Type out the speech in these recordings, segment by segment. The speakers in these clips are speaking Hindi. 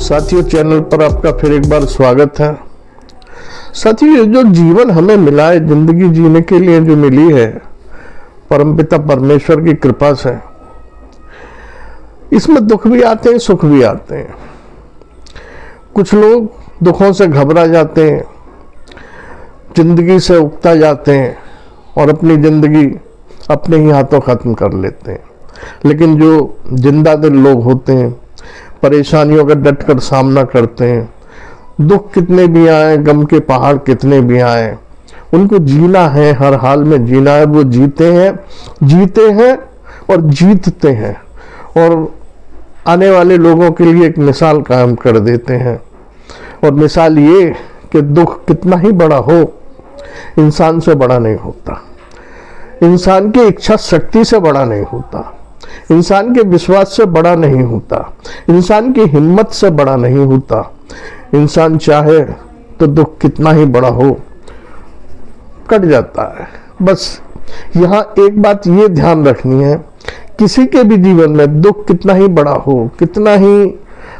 साथियों, चैनल पर आपका फिर एक बार स्वागत है। साथियों, जो जीवन हमें मिला है, जिंदगी जीने के लिए जो मिली है परमपिता परमेश्वर की कृपा से, इसमें दुख भी आते हैं, सुख भी आते हैं। कुछ लोग दुखों से घबरा जाते हैं, जिंदगी से उकता जाते हैं और अपनी जिंदगी अपने ही हाथों खत्म कर लेते हैं। लेकिन जो जिंदा दिल लोग होते हैं, परेशानियों का डट कर सामना करते हैं, दुख कितने भी आए, गम के पहाड़ कितने भी आए, उनको जीना है, हर हाल में जीना है। वो जीते हैं और जीतते हैं और आने वाले लोगों के लिए एक मिसाल कायम कर देते हैं। और मिसाल ये कि दुख कितना ही बड़ा हो, इंसान से बड़ा नहीं होता, इंसान की इच्छा शक्ति से बड़ा नहीं होता, इंसान के विश्वास से बड़ा नहीं होता, इंसान की हिम्मत से बड़ा नहीं होता। इंसान चाहे तो दुख कितना ही बड़ा हो, कट जाता है। बस यहाँ एक बात ये ध्यान रखनी है, किसी के भी जीवन में दुख कितना ही बड़ा हो, कितना ही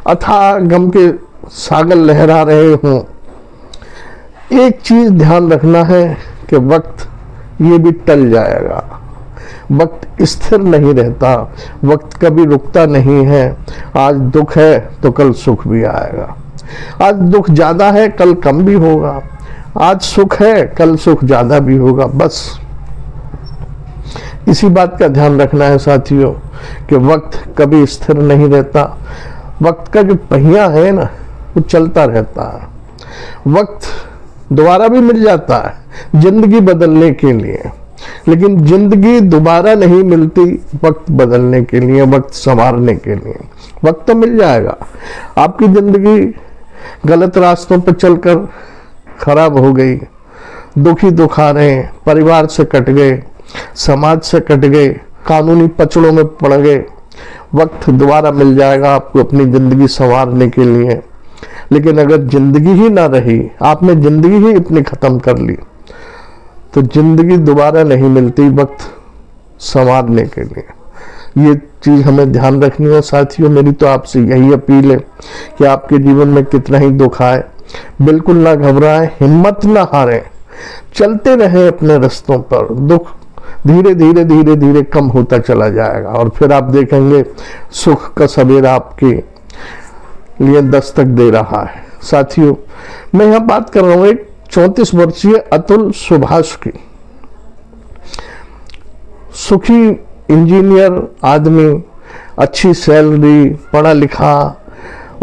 अथाह गम के सागर लहरा रहे हों, एक चीज ध्यान रखना है कि वक्त ये भी टल जाएगा। वक्त स्थिर नहीं रहता, वक्त कभी रुकता नहीं है। आज दुख है तो कल सुख भी आएगा, आज दुख ज्यादा है कल कम भी होगा, आज सुख है कल सुख ज्यादा भी होगा। बस इसी बात का ध्यान रखना है साथियों कि वक्त कभी स्थिर नहीं रहता। वक्त का जो पहिया है ना, वो चलता रहता है। वक्त दोबारा भी मिल जाता है जिंदगी बदलने के लिए, लेकिन जिंदगी दोबारा नहीं मिलती वक्त बदलने के लिए, वक्त संवारने के लिए। वक्त तो मिल जाएगा। आपकी जिंदगी गलत रास्तों पर चलकर खराब हो गई, दुखी दुख आ रहे हैं, परिवार से कट गए, समाज से कट गए, कानूनी पचड़ों में पड़ गए, वक्त दोबारा मिल जाएगा आपको अपनी जिंदगी संवारने के लिए। लेकिन अगर जिंदगी ही ना रही, आपने जिंदगी ही इतनी खत्म कर ली, तो जिंदगी दोबारा नहीं मिलती वक्त संवारने के लिए। ये चीज हमें ध्यान रखनी है साथियों। मेरी तो आपसे यही अपील है कि आपके जीवन में कितना ही दुख आए, बिल्कुल ना घबराएं, हिम्मत ना हारें, चलते रहें अपने रास्तों पर। दुख धीरे धीरे धीरे धीरे कम होता चला जाएगा और फिर आप देखेंगे सुख का सवेरा आपके लिए दस्तक दे रहा है। साथियों, मैं यहाँ बात कर रहा हूँ एक 34 वर्षीय अतुल सुभाष की। सुखी इंजीनियर आदमी, अच्छी सैलरी, पढ़ा लिखा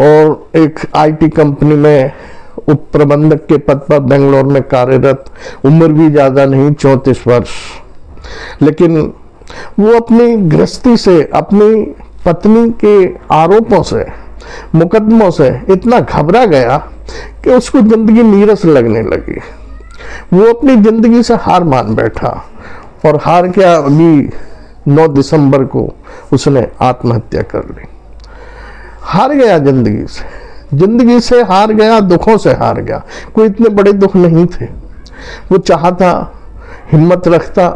और एक आईटी कंपनी में उप प्रबंधक के पद पर बेंगलोर में कार्यरत, उम्र भी ज्यादा नहीं, 34 वर्ष। लेकिन वो अपनी गृहस्थी से, अपनी पत्नी के आरोपों से, मुकदमों से इतना घबरा गया कि उसको जिंदगी नीरस लगने लगी। वो अपनी जिंदगी से हार मान बैठा और हार के अभी 9 दिसंबर को उसने आत्महत्या कर ली। हार गया जिंदगी से हार गया, दुखों से हार गया। कोई इतने बड़े दुख नहीं थे। वो चाहता, हिम्मत रखता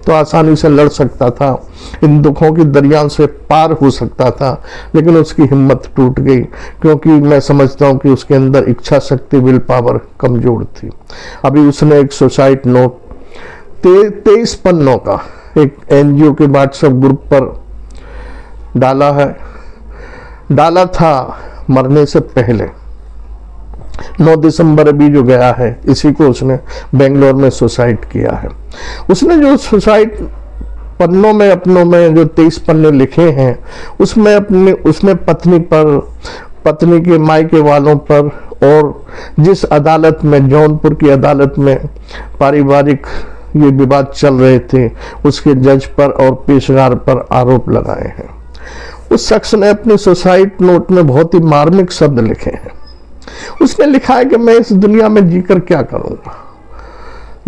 तो आसानी से लड़ सकता था, इन दुखों की दरिया से पार हो सकता था, लेकिन उसकी हिम्मत टूट गई क्योंकि मैं समझता हूं कि उसके अंदर इच्छा शक्ति, विल पावर कमजोर थी। अभी उसने एक सुसाइड नोट 23 पन्नों का एक एनजीओ के व्हाट्सएप ग्रुप पर डाला था मरने से पहले। 9 दिसंबर अभी जो गया है, इसी को उसने बेंगलोर में सुसाइड किया है। उसने जो सुसाइड पन्नों में, अपनों में जो 23 पन्ने लिखे हैं, उसमें पत्नी पर, पत्नी के मायके वालों पर और जिस अदालत में, जौनपुर की अदालत में पारिवारिक ये विवाद चल रहे थे, उसके जज पर और पेशकार पर आरोप लगाए हैं। उस शख्स ने अपने सुसाइड नोट में बहुत ही मार्मिक शब्द लिखे हैं। उसने लिखा है कि मैं इस दुनिया में जीकर क्या करूंगा,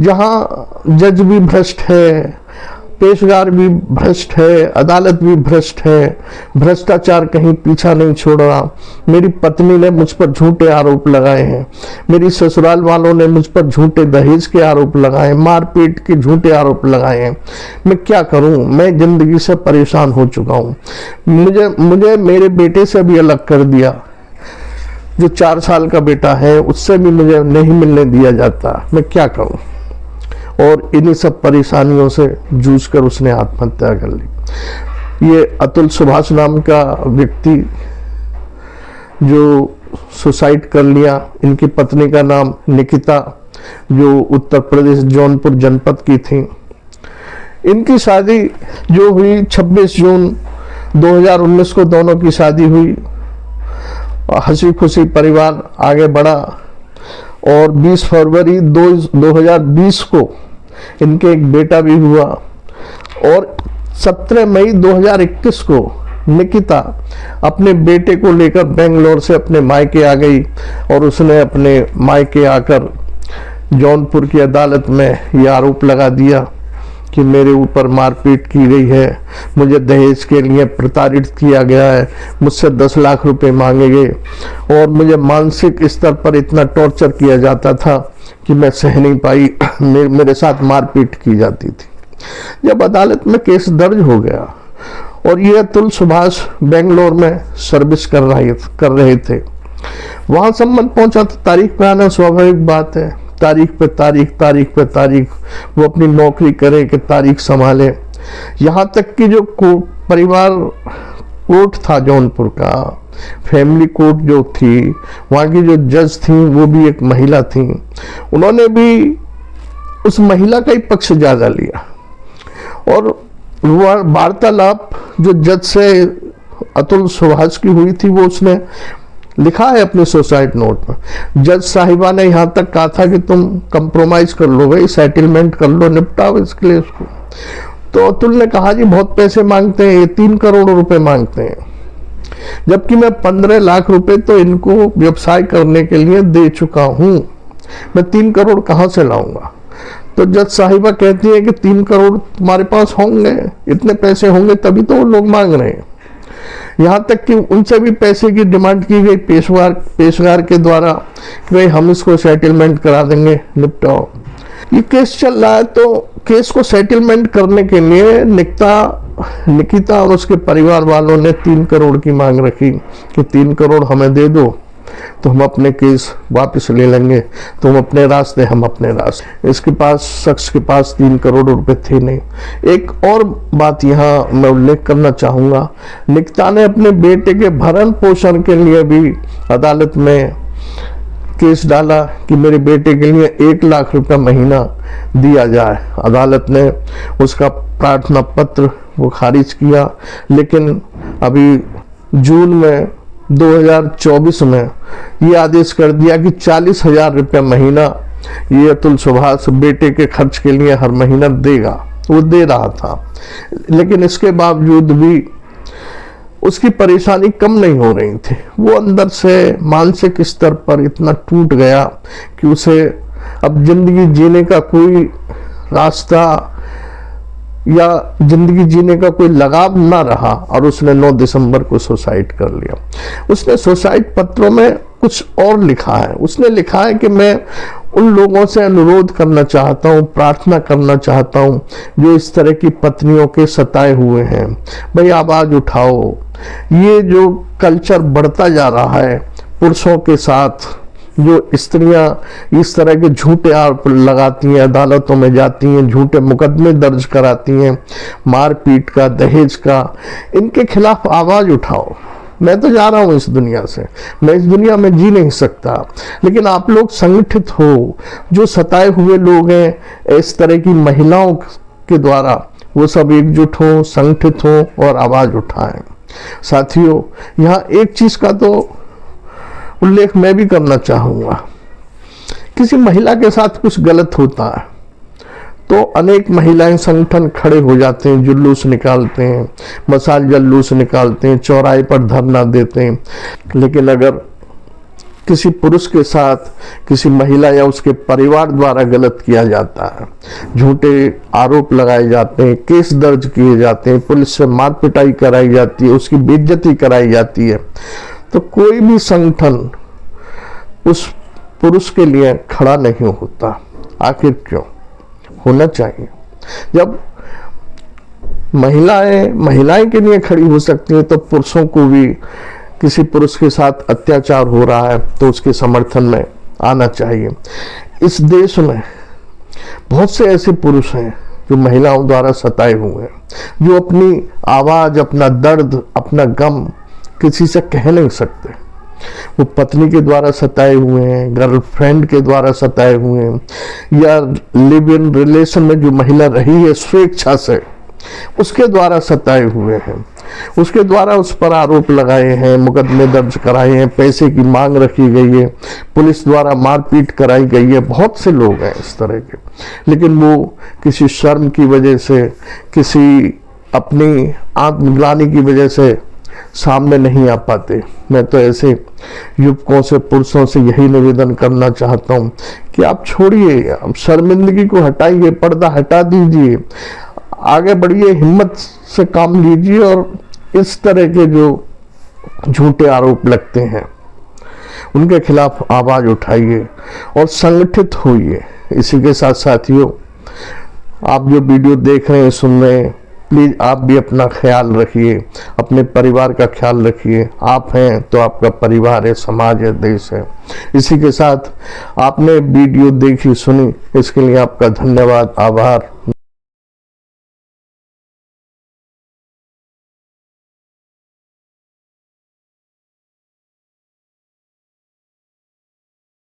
जहां जज भी भ्रष्ट है, पेशकार भी भ्रष्ट है, अदालत भी भ्रष्ट है, भ्रष्टाचार कहीं पीछा नहीं छोड़ रहा। मेरी पत्नी ने मुझ पर झूठे आरोप लगाए हैं, मेरी ससुराल वालों ने मुझ पर झूठे दहेज के आरोप लगाए, मारपीट के झूठे आरोप लगाए हैं। मैं क्या करूं? मैं जिंदगी से परेशान हो चुका हूं। मुझे मेरे बेटे से भी अलग कर दिया। जो 4 साल का बेटा है उससे भी मुझे नहीं मिलने दिया जाता, मैं क्या करूं। और इन्हीं सब परेशानियों से जूझकर उसने आत्महत्या कर ली। ये अतुल सुभाष नाम का व्यक्ति जो सुसाइड कर लिया, इनकी पत्नी का नाम निकिता, जो उत्तर प्रदेश जौनपुर जनपद की थी। इनकी शादी जो हुई 26 जून 2019 को दोनों की शादी हुई। हंसी खुशी परिवार आगे बढ़ा और 20 फरवरी 2020 को इनके एक बेटा भी हुआ। और 17 मई 2021 को निकिता अपने बेटे को लेकर बेंगलोर से अपने मायके आ गई और उसने अपने मायके आकर जौनपुर की अदालत में ये आरोप लगा दिया कि मेरे ऊपर मारपीट की गई है, मुझे दहेज के लिए प्रताड़ित किया गया है, मुझसे 10 लाख रुपए मांगे गए और मुझे मानसिक स्तर पर इतना टॉर्चर किया जाता था कि मैं सह नहीं पाई, मेरे साथ मारपीट की जाती थी। जब अदालत में केस दर्ज हो गया और ये अतुल सुभाष बेंगलोर में सर्विस कर रहे थे, वहां संबंध पहुंचा तो तारीख पे आना स्वाभाविक बात है। तारीख पे तारीख वो अपनी नौकरी करे कि तारीख संभाले। यहाँ तक कि जो परिवार कोर्ट था जौनपुर का, फैमिली कोर्ट जो थी, वहाँ की जो जज थी वो भी एक महिला थी। उन्होंने भी उस महिला का ही पक्ष ज्यादा लिया और वार्तालाप जो जज से अतुल सुभाष की हुई थी वो उसने लिखा है अपने सुसाइड नोट में। जज साहिबा ने यहाँ तक कहा था कि तुम कंप्रोमाइज कर लो भाई, सेटलमेंट कर लो, निपटाओ इस केस को। तो अतुल ने कहा जी बहुत पैसे मांगते हैं, ये 3 करोड़ रुपए मांगते हैं, जबकि मैं 15 लाख रुपए तो इनको व्यवसाय करने के लिए दे चुका हूं, मैं 3 करोड़ कहां से लाऊंगा। तो जज साहिबा कहती है कि 3 करोड़ तुम्हारे पास होंगे, इतने पैसे होंगे तभी तो वो लोग मांग रहे हैं। यहाँ तक कि उनसे भी पैसे की डिमांड की गई पेशकार के द्वारा कि भाई हम इसको सेटलमेंट करा देंगे, निपटाओ। ये केस चल रहा है तो केस को सेटलमेंट करने के लिए निकिता और उसके परिवार वालों ने 3 करोड़ की मांग रखी कि 3 करोड़ हमें दे दो तो हम अपने केस वापस ले लेंगे, तुम अपने रास्ते हम अपने रास्ते। इसके पास शख्स के पास 3 करोड़ रुपए थे नहीं। एक और बात यहाँ मैं उल्लेख करना चाहूँगा, निकिता ने अपने बेटे के भरण पोषण के लिए भी अदालत में केस डाला कि मेरे बेटे के लिए 1 लाख रुपया महीना दिया जाए। अदालत ने उसका प्रार्थना पत्र वो खारिज किया, लेकिन अभी जून में 2024 में ये आदेश कर दिया कि 40,000 रुपया महीना ये अतुल सुभाष बेटे के खर्च के लिए हर महीना देगा। वो दे रहा था, लेकिन इसके बावजूद भी उसकी परेशानी कम नहीं हो रही थी। वो अंदर से मानसिक स्तर पर इतना टूट गया कि उसे अब जिंदगी जीने का कोई रास्ता या जिंदगी जीने का कोई लगाव ना रहा और उसने 9 दिसंबर को सुसाइड कर लिया। उसने सुसाइड पत्रों में कुछ और लिखा है। उसने लिखा है कि मैं उन लोगों से अनुरोध करना चाहता हूँ, प्रार्थना करना चाहता हूँ जो इस तरह की पत्नियों के सताए हुए हैं, भाई आवाज उठाओ। ये जो कल्चर बढ़ता जा रहा है पुरुषों के साथ, जो स्त्रियां इस तरह के झूठे आरोप लगाती हैं, अदालतों में जाती हैं, झूठे मुकदमे दर्ज कराती हैं, मारपीट का, दहेज का, इनके खिलाफ आवाज उठाओ। मैं तो जा रहा हूं इस दुनिया से, मैं इस दुनिया में जी नहीं सकता, लेकिन आप लोग संगठित हो। जो सताए हुए लोग हैं इस तरह की महिलाओं के द्वारा, वो सब एकजुट हो, संगठित हो और आवाज उठाएं। साथियों, यहाँ एक चीज का तो उल्लेख मैं भी करना चाहूंगा, किसी महिला के साथ कुछ गलत होता है तो अनेक महिलाएं संगठन खड़े हो जाते हैं, जुलूस निकालते हैं, मशाल जुलूस निकालते हैं, चौराहे पर धरना देते हैं। लेकिन अगर किसी पुरुष के साथ किसी महिला या उसके परिवार द्वारा गलत किया जाता है, झूठे आरोप लगाए जाते हैं, केस दर्ज किए जाते हैं, पुलिस से मार पिटाई कराई जाती है, उसकी बेइज्जती कराई जाती है, तो कोई भी संगठन उस पुरुष के लिए खड़ा नहीं होता। आखिर क्यों होना चाहिए? जब महिलाएं के लिए खड़ी हो सकती हैं तो पुरुषों को भी किसी पुरुष के साथ अत्याचार हो रहा है तो उसके समर्थन में आना चाहिए। इस देश में बहुत से ऐसे पुरुष हैं जो महिलाओं द्वारा सताए हुए हैं, जो अपनी आवाज़, अपना दर्द, अपना गम किसी से कह नहीं सकते। वो पत्नी के द्वारा सताए हुए हैं, गर्लफ्रेंड के द्वारा सताए हुए हैं, या लिव इन रिलेशन में जो महिला रही है स्वेच्छा से, उसके द्वारा सताए हुए हैं। उसके द्वारा उस पर आरोप लगाए हैं, मुकदमे दर्ज कराए हैं, पैसे की मांग रखी गई है, पुलिस द्वारा मारपीट कराई गई है। बहुत से लोग हैं इस तरह के, लेकिन वो किसी शर्म की वजह से, किसी अपनी आत्मग्लानि की वजह से सामने नहीं आ पाते। मैं तो ऐसे युवकों से, पुरुषों से यही निवेदन करना चाहता हूँ कि आप छोड़िए, आप शर्मिंदगी को हटाइए, पर्दा हटा दीजिए, आगे बढ़िए, हिम्मत से काम लीजिए और इस तरह के जो झूठे आरोप लगते हैं उनके खिलाफ आवाज़ उठाइए और संगठित होइए। इसी के साथ साथियों, आप जो वीडियो देख रहे हैं, सुन रहे हैं, प्लीज़ आप भी अपना ख्याल रखिए, अपने परिवार का ख्याल रखिए। आप हैं तो आपका परिवार है, समाज है, देश है। इसी के साथ आपने वीडियो देखी, सुनी, इसके लिए आपका धन्यवाद, आभार।